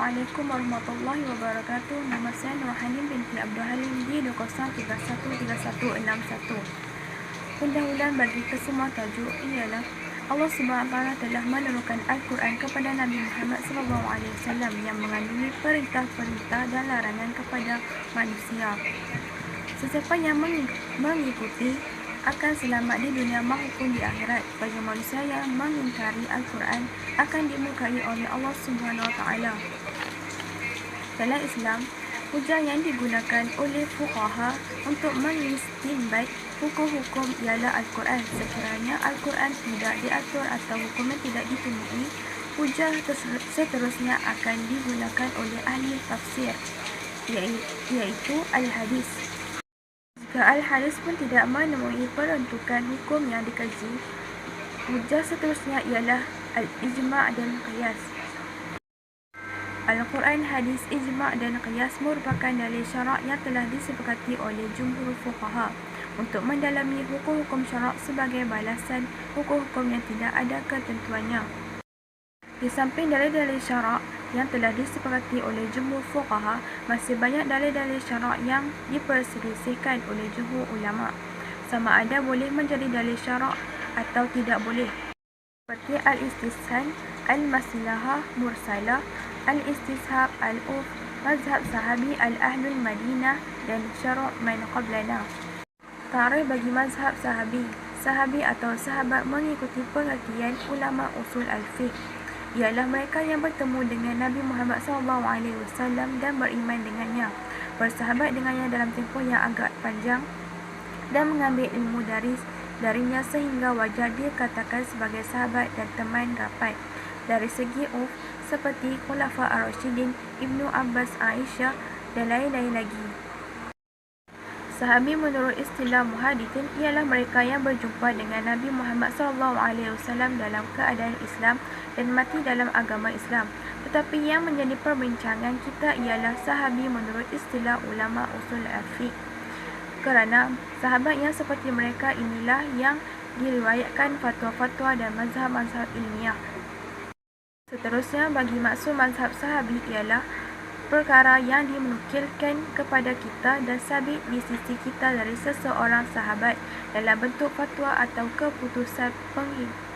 Assalamualaikum warahmatullahi wabarakatuh. Nama saya Nurhanin binti Abdul Halim di 02313161. Pendahuluan bagi kesemua tajuk ialah Allah SWT telah menurunkan Al-Quran kepada Nabi Muhammad SAW yang mengandungi perintah-perintah dan larangan kepada manusia. Sesiapa yang mengikuti akan selamat di dunia maupun di akhirat. Bagi manusia yang mengingkari Al-Quran akan dimurkai oleh Allah SWT. Dalam Islam, hujah yang digunakan oleh fuqaha untuk mengistinbat hukum-hukum ialah Al-Quran. Sekiranya Al-Quran tidak diatur atau hukumnya tidak ditemui, hujah seterusnya akan digunakan oleh ahli tafsir, iaitu Al-Hadis. Jika Al-Hadis pun tidak menemui peruntukan hukum yang dikaji, hujah seterusnya ialah Al-Ijma' dan Qiyas. Al-Quran, Hadis, Ijma' dan Qiyas merupakan dalil syarak yang telah disepakati oleh jumhur fuqaha untuk mendalami hukum-hukum syarak sebagai balasan hukum-hukum yang tidak ada ketentuannya. Di samping dalil-dalil syarak yang telah disepakati oleh jumhur fuqaha, masih banyak dalil-dalil syarak yang diperselisihkan oleh jumhur ulama, sama ada boleh menjadi dalil syarak atau tidak boleh, seperti al-istihsan, al-maslahah mursalah, al-istishab, al-uf, mazhab sahabi al-ahlul madinah dan syarak man qablana. Tarikh bagi mazhab sahabi atau sahabat mengikuti pengertian ulama usul al-fiqh ialah mereka yang bertemu dengan Nabi Muhammad SAW dan beriman dengannya, bersahabat dengannya dalam tempoh yang agak panjang dan mengambil ilmu darinya sehingga wajar dikatakan sebagai sahabat dan teman rapat. Dari segi seperti Khulafa ar-Rasyidin, Ibnu Abbas, Aisyah dan lain-lain lagi. Sahabi menurut istilah muhadithin ialah mereka yang berjumpa dengan Nabi Muhammad SAW dalam keadaan Islam dan mati dalam agama Islam. Tetapi yang menjadi perbincangan kita ialah sahabi menurut istilah ulama usul al-fiqh, kerana sahabat yang seperti mereka inilah yang diriwayatkan fatwa-fatwa dan mazhab-mazhab ilmiah. Seterusnya, bagi maksud mazhab sahabi ialah perkara yang dimenukilkan kepada kita dan sabit di sisi kita dari seseorang sahabat dalam bentuk fatwa atau keputusan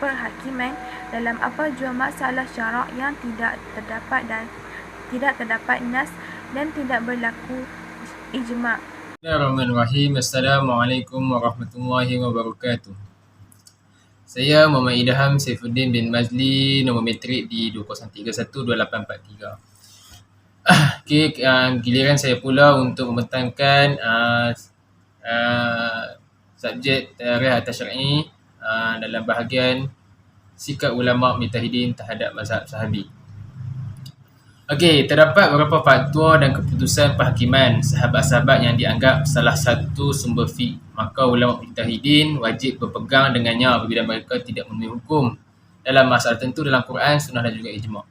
perhakiman dalam apa jua masalah syarak yang tidak terdapat nas dan tidak berlaku ijma'. Bismillahirrahmanirrahim. Assalamualaikum warahmatullahi wabarakatuh. Saya Muhammad Idham Saifuddin bin Mazli, nombor matrik di 20312843. Okey, giliran saya pula untuk membentangkan subjek tarikh atau syar'i dalam bahagian sikap ulama mujtahidin terhadap mazhab sahabi. Okey, terdapat beberapa fatwa dan keputusan perhakiman sahabat-sahabat yang dianggap salah satu sumber fiqh, maka ulama mujtahidin wajib berpegang dengannya apabila mereka tidak memenuhi hukum dalam masalah tertentu dalam Quran, Sunnah dan juga ijma'.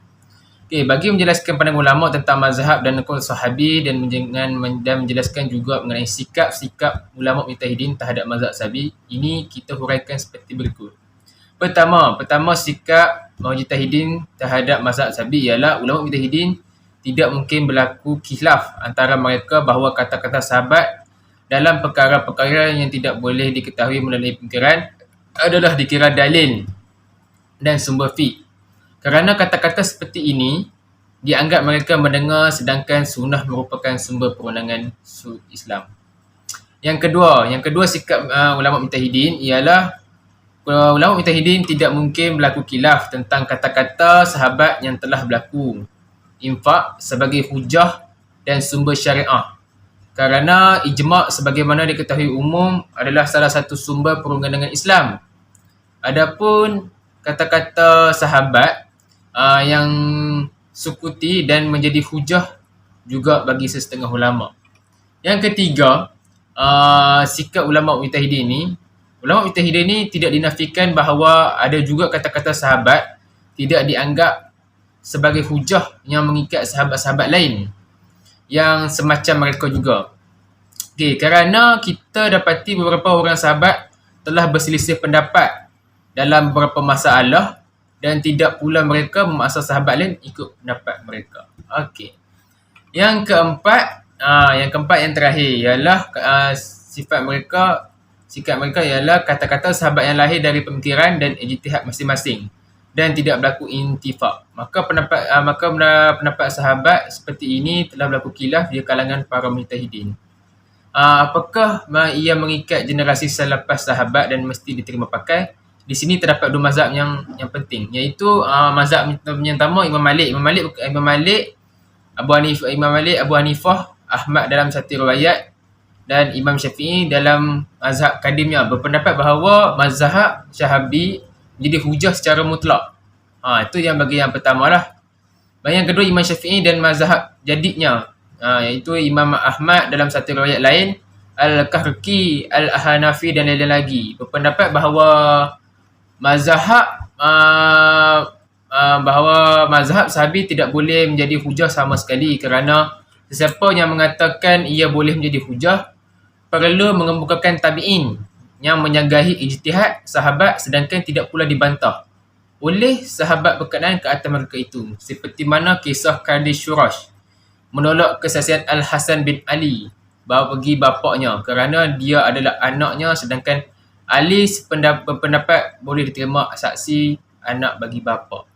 Okey, bagi menjelaskan pandangan ulama tentang mazhab dan qaul sahabi dan menjelaskan juga mengenai sikap-sikap ulama mujtahidin terhadap mazhab sahabi, ini kita huraikan seperti berikut. Pertama, sikap mujtahidin terhadap mazhab sahabi ialah ulama mujtahidin tidak mungkin berlaku khilaf antara mereka bahawa kata-kata sahabat dalam perkara-perkara yang tidak boleh diketahui melalui pemikiran adalah dikira dalil dan sumber fiqh. Kerana kata-kata seperti ini dianggap mereka mendengar sedangkan sunnah merupakan sumber perundangan Islam. Yang kedua sikap ulama mujtahidin ialah ulama mujtahidin tidak mungkin berlaku khilaf tentang kata-kata sahabat yang telah berlaku infak sebagai hujah dan sumber syariah. Kerana ijma' sebagaimana diketahui umum adalah salah satu sumber perundangan Islam. Adapun kata-kata sahabat yang sukuti dan menjadi hujah juga bagi sesetengah ulama. Yang ketiga, sikap ulama mujtahidin ini tidak dinafikan bahawa ada juga kata-kata sahabat tidak dianggap sebagai hujah yang mengikat sahabat-sahabat lain yang semacam mereka juga. Okey, kerana kita dapati beberapa orang sahabat telah berselisih pendapat dalam beberapa masalah dan tidak pula mereka memaksa sahabat lain ikut pendapat mereka. Okey. Yang keempat yang terakhir ialah sikap mereka ialah kata-kata sahabat yang lahir dari pemikiran dan ijtihad masing-masing dan tidak berlaku intifak. Maka pendapat sahabat seperti ini telah berlaku khilaf di kalangan para mujtahidin. Apakah ia mengikat generasi selepas sahabat dan mesti diterima pakai? Di sini terdapat dua mazhab yang penting, iaitu mazhab yang pertama Imam Malik, Abu Hanifah, Ahmad dalam satu riwayat, dan Imam Syafi'i dalam mazhab kadimnya berpendapat bahawa mazhab Syahabi jadi hujah secara mutlak. Itu yang bagi yang pertama lah. Yang kedua Imam Syafi'i dan mazhab jadidnya, iaitu Imam Ahmad dalam satu riwayat lain, Al-Kahki, Al-Hanafi dan lain-lain lagi berpendapat bahawa mazhab Sahabi tidak boleh menjadi hujah sama sekali, kerana sesiapa yang mengatakan ia boleh menjadi hujah perlu mengemukakan tabi'in yang menyanggahi ijtihad sahabat sedangkan tidak pula dibantah oleh sahabat berkenaan ke atas mereka itu, seperti mana kisah Qadi Shurash menolak kesaksian Al-Hasan bin Ali bagi bapaknya kerana dia adalah anaknya, sedangkan Ali berpendapat boleh diterima saksi anak bagi bapa,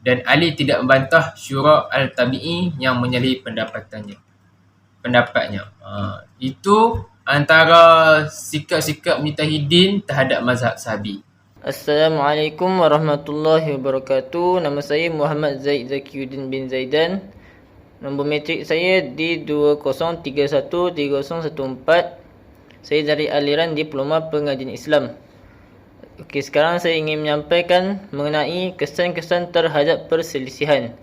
dan Ali tidak membantah Syura Al-Tabi'i yang menyalahi pendapatnya. Itu antara sikap-sikap mujtahidin terhadap mazhab Sahabi. Assalamualaikum warahmatullahi wabarakatuh. Nama saya Muhammad Zaid Zakiuddin bin Zaidan. Nombor metrik saya D20313014. Saya dari aliran Diploma Pengajian Islam. Okey, sekarang saya ingin menyampaikan mengenai kesan-kesan terhadap perselisihan.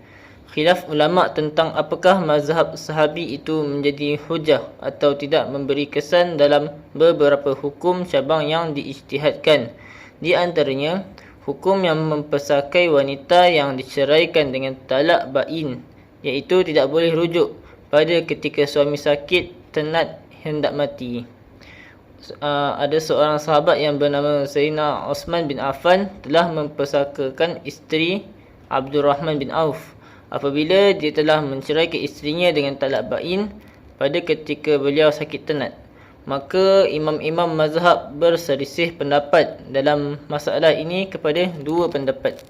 Khilaf ulama tentang apakah mazhab Sahabi itu menjadi hujah atau tidak memberi kesan dalam beberapa hukum cabang yang diijtihadkan. Di antaranya, hukum yang mempesakai wanita yang diceraikan dengan talak bain, iaitu tidak boleh rujuk pada ketika suami sakit, tenat, hendak mati. Ada seorang sahabat yang bernama Sayyidina Osman bin Affan telah mempersakakan isteri Abdul Rahman bin Auf apabila dia telah menceraikan isterinya dengan talak bain pada ketika beliau sakit tenat. Maka imam-imam mazhab berselisih pendapat dalam masalah ini kepada dua pendapat.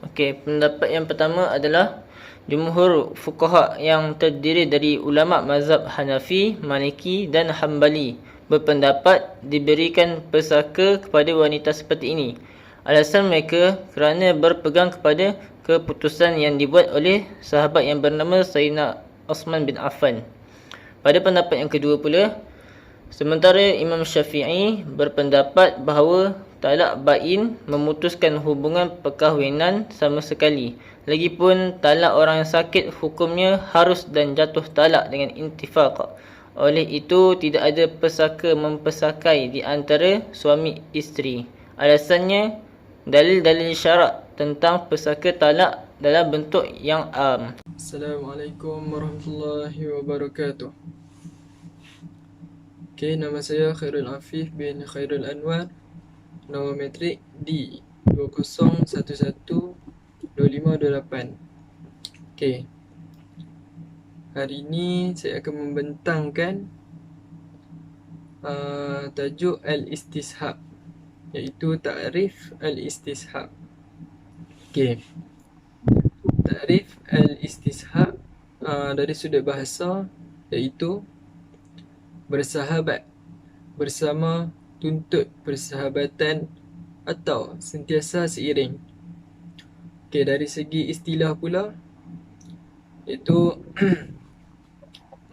Okey, pendapat yang pertama adalah jumhur fuqaha yang terdiri dari ulama mazhab Hanafi, Maliki dan Hambali berpendapat diberikan pesaka kepada wanita seperti ini. Alasan mereka kerana berpegang kepada keputusan yang dibuat oleh sahabat yang bernama Sayyidina Osman bin Affan. Pada pendapat yang kedua pula, sementara Imam Syafi'i berpendapat bahawa talak bain memutuskan hubungan perkahwinan sama sekali. Lagipun talak orang yang sakit hukumnya harus dan jatuh talak dengan intifaq. Oleh itu tidak ada pesaka mempesakai di antara suami isteri. Alasannya dalil-dalil syarak tentang pesaka talak dalam bentuk yang am. Assalamualaikum warahmatullahi wabarakatuh. Okey, nama saya Khairul Afif bin Khairul Anwar. Nombor metrik D20112528. Okey. Hari ini saya akan membentangkan tajuk Al-Istishab, iaitu ta'rif Al-Istishab. Okey. Ta'rif Al-Istishab dari sudut bahasa iaitu bersahabat, bersama, tuntut persahabatan atau sentiasa seiring. Okey, dari segi istilah pula iaitu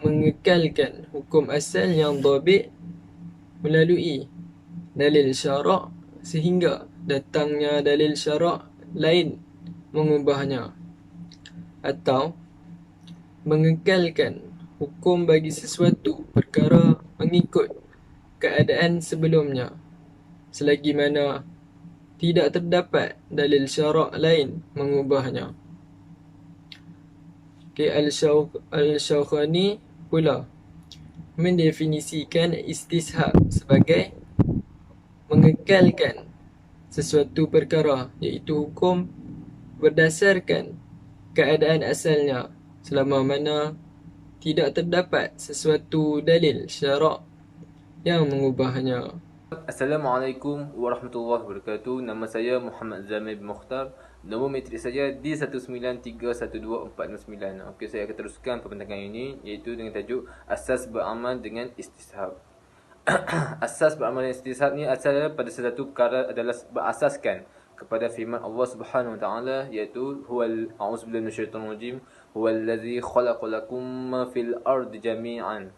mengekalkan hukum asal yang dhabit melalui dalil syarak sehingga datangnya dalil syarak lain mengubahnya, atau mengekalkan hukum bagi sesuatu perkara mengikut keadaan sebelumnya selagi mana tidak terdapat dalil syarak lain mengubahnya. Okay, Al-Shawkhani pula mendefinisikan istishab sebagai mengekalkan sesuatu perkara, iaitu hukum berdasarkan keadaan asalnya selama mana tidak terdapat sesuatu dalil syarak yang mengubahnya. Assalamualaikum warahmatullahi wabarakatuh. Nama saya Muhammad Zamir bin Mukhtar. Nombor matrik saya D1931249. Okey, saya akan teruskan pembentakan ini, iaitu dengan tajuk Asas beramal dengan istishab. Asas beramal dengan istishab ni asalnya pada satu perkara adalah berasaskan kepada firman Allah Subhanahu Wa Taala, iaitu huwal a'udzubillahi minasyaitonir rajim huwallazi khalaqalakum ma fil ardi jami'an.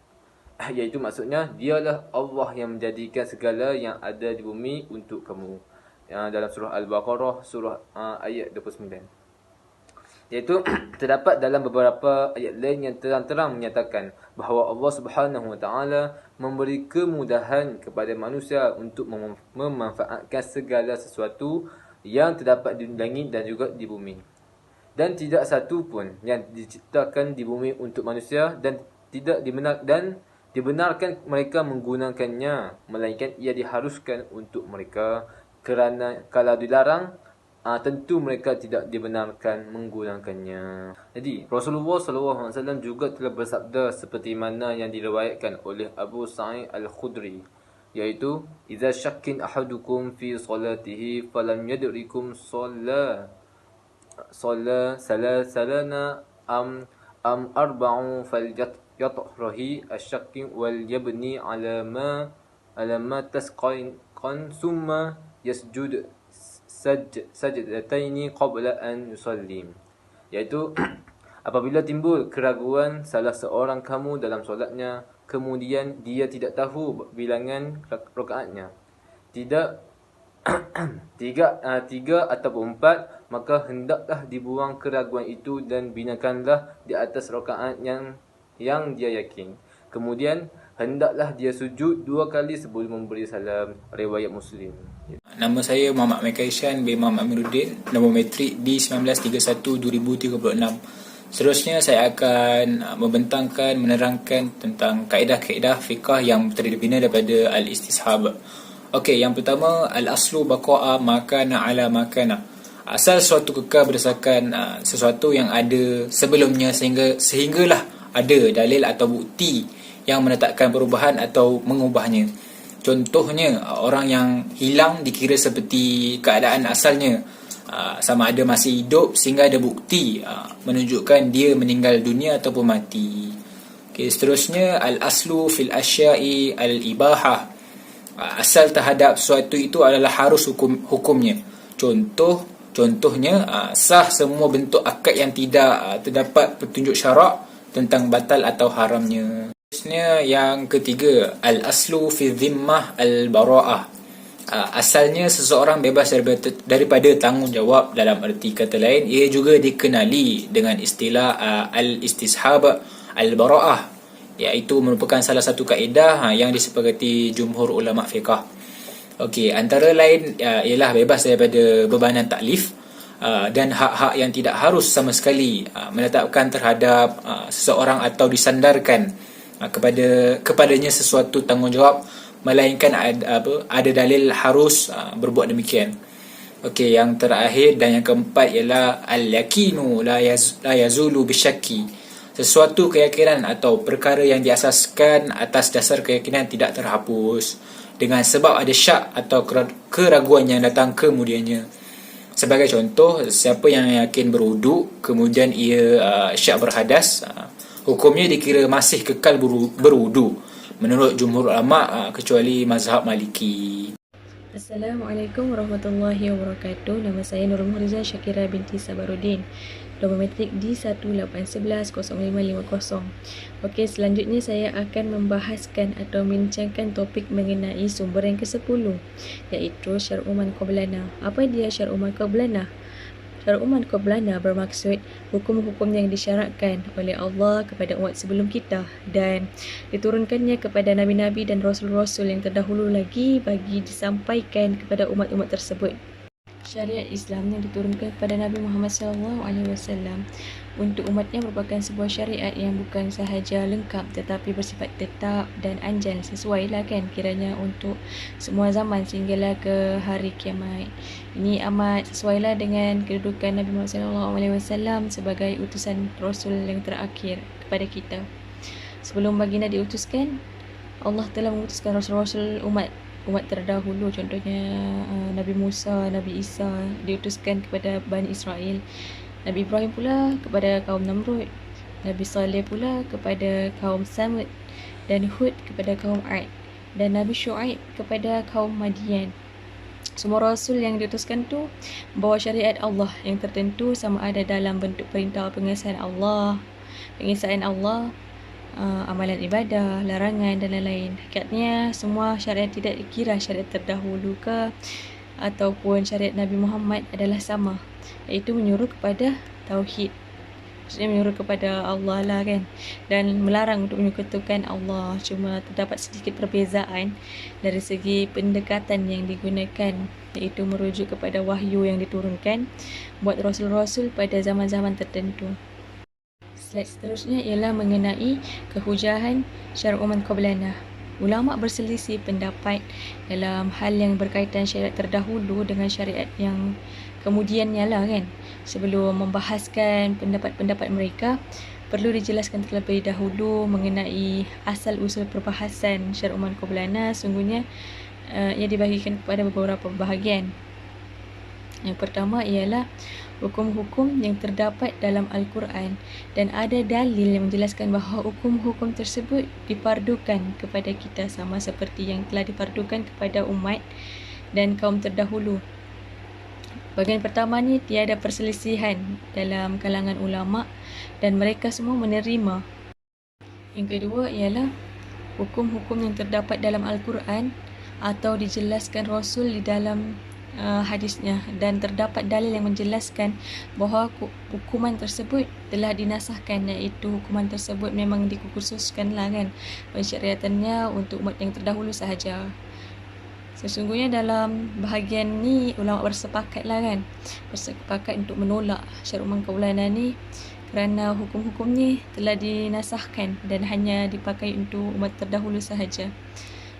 Iaitu maksudnya dialah Allah yang menjadikan segala yang ada di bumi untuk kamu. Dalam surah Al-Baqarah surah ayat 29. Iaitu terdapat dalam beberapa ayat lain yang terang-terang menyatakan bahawa Allah Subhanahu Wa Taala memberi kemudahan kepada manusia untuk memanfaatkan segala sesuatu yang terdapat di langit dan juga di bumi. Dan tidak satu pun yang diciptakan di bumi untuk manusia dan tidak dibenarkan mereka menggunakannya, melainkan ia diharuskan untuk mereka, kerana kalau dilarang, tentu mereka tidak dibenarkan menggunakannya. Jadi Rasulullah SAW juga telah bersabda seperti mana yang diriwayatkan oleh Abu Sa'id Al-Khudri, iaitu idza syakkin ahadukum fi salatihi falam yadrikum salat salana am arba'u yatrahi asyakkin wal yabni ala ma tasqin summa yasjud sajdataini qabla an yusallim. Iaitu apabila timbul keraguan salah seorang kamu dalam solatnya, kemudian dia tidak tahu bilangan rakaatnya, tiga ataupun 4, maka hendaklah dibuang keraguan itu dan binakanlah di atas rakaat yang dia yakin. Kemudian hendaklah dia sujud 2 kali sebelum memberi salam. Riwayat Muslim. Nama saya Muhammad Mekaishan bin Muhammad Amiruddin. Nombor matrik D1931-2036. Seterusnya saya akan membentangkan, menerangkan tentang kaedah-kaedah fiqah yang terbina daripada Al-Istishab. Okey, yang pertama, Al-Aslu baqa'a makana ala makana. Asal sesuatu kekal berdasarkan sesuatu yang ada sebelumnya sehinggalah ada dalil atau bukti yang menetapkan perubahan atau mengubahnya. Contohnya, orang yang hilang dikira seperti keadaan asalnya, sama ada masih hidup sehingga ada bukti menunjukkan dia meninggal dunia ataupun mati. Okay, seterusnya, al-aslu fil asya'i al-ibahah. Asal terhadap sesuatu itu adalah harus hukumnya. Contohnya, sah semua bentuk akad yang tidak terdapat petunjuk syarak tentang batal atau haramnya. Seterusnya, yang ketiga, al-aslu fi dhimmah al-bara'ah. Asalnya seseorang bebas daripada tanggungjawab. Dalam erti kata lain, ia juga dikenali dengan istilah al-istishab al-bara'ah, iaitu merupakan salah satu kaedah yang disepakati jumhur ulama fiqh. Okey, antara lain ialah bebas daripada bebanan taklif dan hak-hak yang tidak harus sama sekali menetapkan terhadap seseorang atau disandarkan kepadanya sesuatu tanggungjawab, melainkan ada dalil harus berbuat demikian. Okey, yang terakhir dan yang keempat ialah al-yakinu la yazulu bisyakki. Sesuatu keyakinan atau perkara yang diasaskan atas dasar keyakinan tidak terhapus dengan sebab ada syak atau keraguan yang datang kemudiannya. Sebagai contoh, siapa yang yakin berwuduk kemudian ia syak berhadas, hukumnya dikira masih kekal berwuduk menurut jumhur ulama kecuali mazhab Maliki. Assalamualaikum warahmatullahi wabarakatuh. Nama saya Nurul Muhriza Syakira binti Sabaruddin. Nombor matrik D18110550. Okey, selanjutnya saya akan membahaskan atau membincangkan topik mengenai sumber yang ke-10, iaitu syar'u man qablana. Apa dia syar'u man qablana? Syar'u man qablana bermaksud hukum-hukum yang disyaratkan oleh Allah kepada umat sebelum kita dan diturunkannya kepada nabi-nabi dan rasul-rasul yang terdahulu lagi bagi disampaikan kepada umat-umat tersebut. Syariat Islam yang diturunkan kepada Nabi Muhammad SAW untuk umatnya merupakan sebuah syariat yang bukan sahaja lengkap tetapi bersifat tetap dan anjan, sesuai lah kan kiranya untuk semua zaman sehinggalah ke hari kiamat. Ini amat sesuai lah dengan kedudukan Nabi Muhammad SAW sebagai utusan Rasul yang terakhir kepada kita. Sebelum baginda diutuskan, Allah telah mengutuskan Rasul-Rasul umat terdahulu, contohnya Nabi Musa, Nabi Isa diutuskan kepada Bani Israel, Nabi Ibrahim pula kepada kaum Namrud, Nabi Saleh pula kepada kaum Samud, dan Hud kepada kaum Ad, dan Nabi Syuaib kepada kaum Madian. Semua Rasul yang diutuskan tu membawa syariat Allah yang tertentu, sama ada dalam bentuk perintah pengesahan Allah, amalan ibadah, larangan dan lain-lain. Hakikatnya semua syariat tidak dikira syariat terdahulu ke ataupun syariat Nabi Muhammad adalah sama, iaitu menyuruh kepada tauhid. Maksudnya menyuruh kepada Allah lah kan, dan melarang untuk menyekutukan Allah. Cuma terdapat sedikit perbezaan dari segi pendekatan yang digunakan, iaitu merujuk kepada wahyu yang diturunkan buat rasul-rasul pada zaman-zaman tertentu. Slide seterusnya ialah mengenai kehujahan syar'u man qablana. Ulama berselisih pendapat dalam hal yang berkaitan syariat terdahulu dengan syariat yang kemudiannya lah kan. Sebelum membahaskan pendapat-pendapat mereka, perlu dijelaskan terlebih dahulu mengenai asal usul perbahasan syar'u man qablana. Sungguhnya ia dibahagikan kepada beberapa bahagian. Yang pertama ialah hukum-hukum yang terdapat dalam Al-Quran dan ada dalil yang menjelaskan bahawa hukum-hukum tersebut dipardukan kepada kita sama seperti yang telah dipardukan kepada umat dan kaum terdahulu. Bahagian pertama ni tiada perselisihan dalam kalangan ulama dan mereka semua menerima. Yang kedua ialah hukum-hukum yang terdapat dalam Al-Quran atau dijelaskan Rasul di dalam hadisnya, dan terdapat dalil yang menjelaskan bahawa hukuman tersebut telah dinasahkan, iaitu hukuman tersebut memang dikhususkan lah kan, pensyariatannya untuk umat yang terdahulu sahaja. Sesungguhnya dalam bahagian ni ulama bersepakat lah kan, bersepakat untuk menolak syar'u man qablana ni kerana hukum-hukum ni telah dinasahkan dan hanya dipakai untuk umat terdahulu sahaja.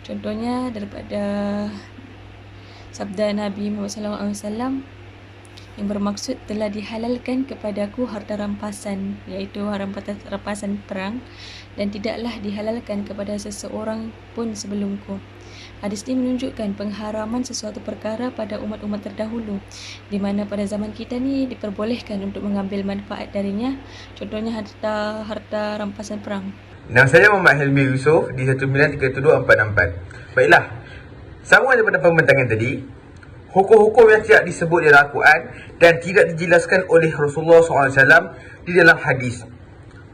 Contohnya daripada sabda Nabi Muhammad SAW yang bermaksud telah dihalalkan kepadaku harta rampasan, iaitu rampasan perang, dan tidaklah dihalalkan kepada seseorang pun sebelumku. Hadis ini menunjukkan pengharaman sesuatu perkara pada umat-umat terdahulu, di mana pada zaman kita ni diperbolehkan untuk mengambil manfaat darinya, contohnya harta rampasan perang. Nama saya Muhammad Helmi Yusof di 1937-464. Baiklah, sambung daripada pembentangan tadi, hukum-hukum yang tidak disebut dalam Al-Quran dan tidak dijelaskan oleh Rasulullah SAW di dalam hadis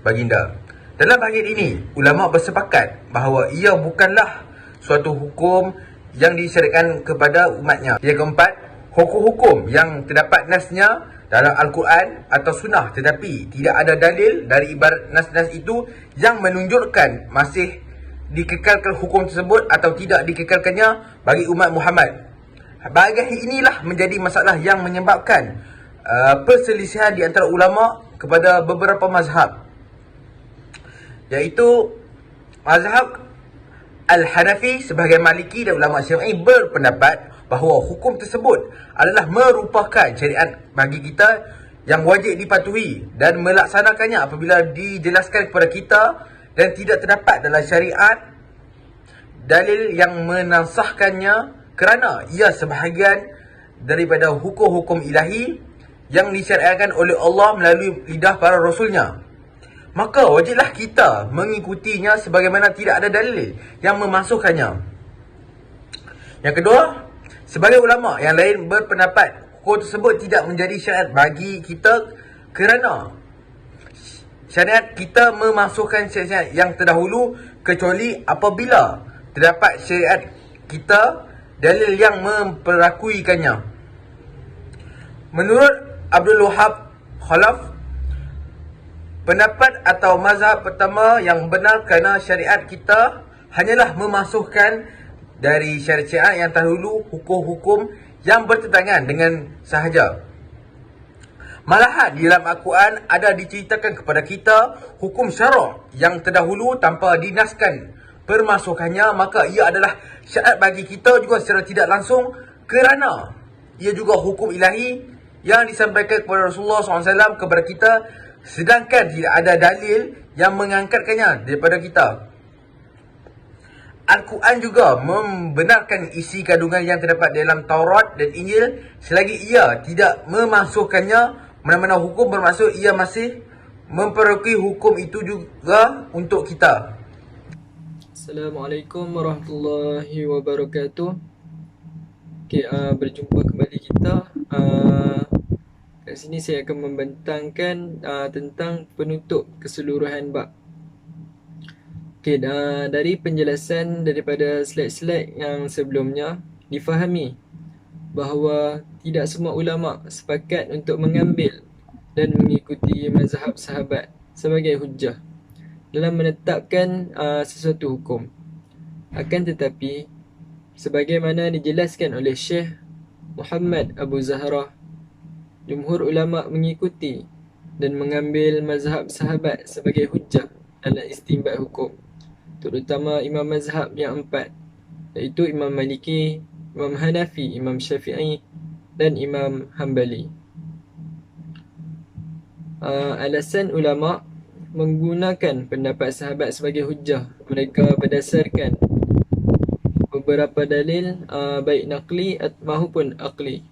baginda. Dalam bahagian ini, ulama bersepakat bahawa ia bukanlah suatu hukum yang disyariatkan kepada umatnya. Yang keempat, hukum-hukum yang terdapat nasnya dalam Al-Quran atau sunnah tetapi tidak ada dalil dari ibarat nas-nas itu yang menunjukkan masih dikekalkan hukum tersebut atau tidak dikekalkannya bagi umat Muhammad. Bahagian inilah menjadi masalah yang menyebabkan perselisihan di antara ulama kepada beberapa mazhab, iaitu mazhab Al-Hanafi sebagai Maliki dan ulama Syafi'i berpendapat bahawa hukum tersebut adalah merupakan syariat bagi kita yang wajib dipatuhi dan melaksanakannya apabila dijelaskan kepada kita dan tidak terdapat dalam syariat dalil yang menasahkannya kerana ia sebahagian daripada hukum-hukum ilahi yang disyariatkan oleh Allah melalui lidah para rasulnya. Maka wajiblah kita mengikutinya sebagaimana tidak ada dalil yang memasukkannya. Yang kedua, sebagai ulama yang lain berpendapat hukum tersebut tidak menjadi syariat bagi kita kerana syariat kita memasukkan syariat yang terdahulu kecuali apabila terdapat syariat kita dalil yang memperlakuikannya. Menurut Abdul Wahab Khalaf, pendapat atau mazhab pertama yang benar kerana syariat kita hanyalah memasukkan dari syariat yang terdahulu hukum-hukum yang bertentangan dengan sahaja. Malahan di dalam Al-Quran ada diceritakan kepada kita hukum syarak yang terdahulu tanpa dinaskan permasukkannya, maka ia adalah syariat bagi kita juga secara tidak langsung kerana ia juga hukum ilahi yang disampaikan kepada Rasulullah SAW kepada kita, sedangkan tidak ada dalil yang mengangkatkannya daripada kita. Al-Quran juga membenarkan isi kandungan yang terdapat dalam Taurat dan Injil selagi ia tidak memasukkannya mana-mana hukum, bermaksud ia masih memperokui hukum itu juga untuk kita. Assalamualaikum warahmatullahi wabarakatuh. Okay, berjumpa kembali kita. Kat sini saya akan membentangkan tentang penutup keseluruhan bab. Okay, dari penjelasan daripada slide-slide yang sebelumnya, difahami bahawa tidak semua ulama sepakat untuk mengambil dan mengikuti mazhab sahabat sebagai hujjah dalam menetapkan sesuatu hukum. Akan tetapi, sebagaimana dijelaskan oleh Syekh Muhammad Abu Zahra, jumhur ulama mengikuti dan mengambil mazhab sahabat sebagai hujjah dalam istinbat hukum, terutama imam mazhab yang empat, iaitu Imam Maliki, Imam Hanafi, Imam Syafi'i dan Imam Hanbali. Alasan ulama menggunakan pendapat sahabat sebagai hujjah, mereka berdasarkan beberapa dalil, baik naqli maupun aqli.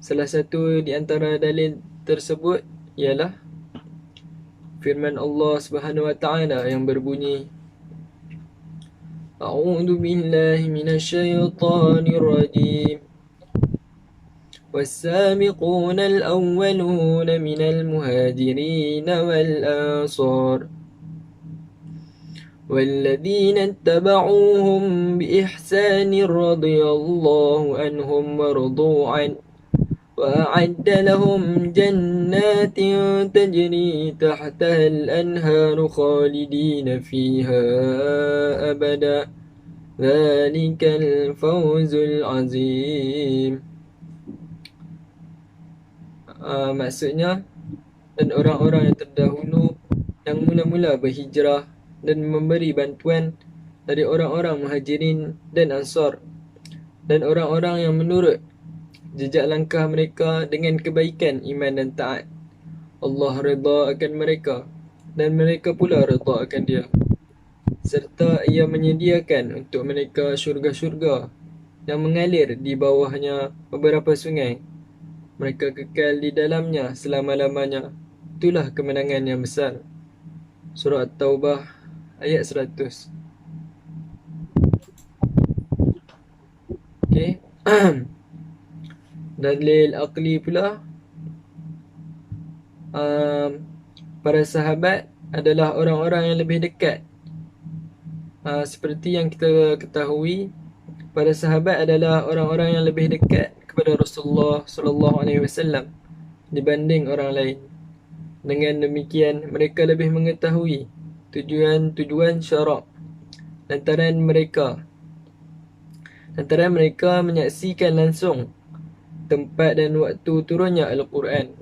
Salah satu di antara dalil tersebut ialah firman Allah Subhanahu wa taala yang berbunyi, A'udzu billahi minasyaitonir rajim. والسابقون الأولون من المهاجرين والأنصار والذين اتبعوهم بإحسان رضي الله عنهم ورضوا عنه وأعد لهم جنات تجري تحتها الأنهار خالدين فيها أبدا ذلك الفوز العظيم. Maksudnya, dan orang-orang yang terdahulu yang mula-mula berhijrah dan memberi bantuan dari orang-orang muhajirin dan ansar, dan orang-orang yang menurut jejak langkah mereka dengan kebaikan iman dan taat. Allah redha akan mereka dan mereka pula redha akan dia, serta ia menyediakan untuk mereka syurga-syurga yang mengalir di bawahnya beberapa sungai. Mereka kekal di dalamnya selama-lamanya. Itulah kemenangan yang besar. Surah At-Taubah ayat 100. Okay. Dalil aqli pula, para sahabat adalah orang-orang yang lebih dekat. Seperti yang kita ketahui, para sahabat adalah orang-orang yang lebih dekat kepada Rasulullah sallallahu alaihi wasallam dibanding orang lain. Dengan demikian, mereka lebih mengetahui tujuan-tujuan syarak lantaran mereka menyaksikan langsung tempat dan waktu turunnya Al-Quran.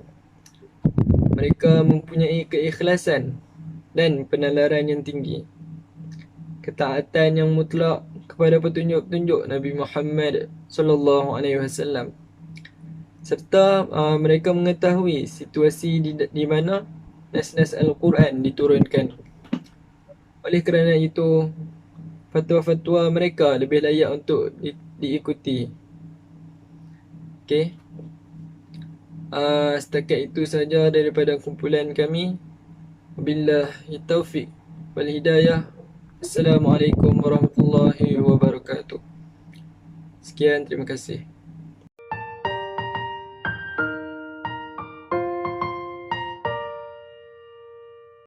Mereka mempunyai keikhlasan dan penalaran yang tinggi, ketaatan yang mutlak kepada petunjuk-petunjuk Nabi Muhammad sallallahu alaihi wasallam, serta mereka mengetahui situasi di mana nas-nas Al-Quran diturunkan. Oleh kerana itu, fatwa-fatwa mereka lebih layak untuk diikuti. Okey. Setakat itu saja daripada kumpulan kami. Wabillahi taufiq wal hidayah. Assalamualaikum warahmatullahi wabarakatuh. Sekian, terima kasih.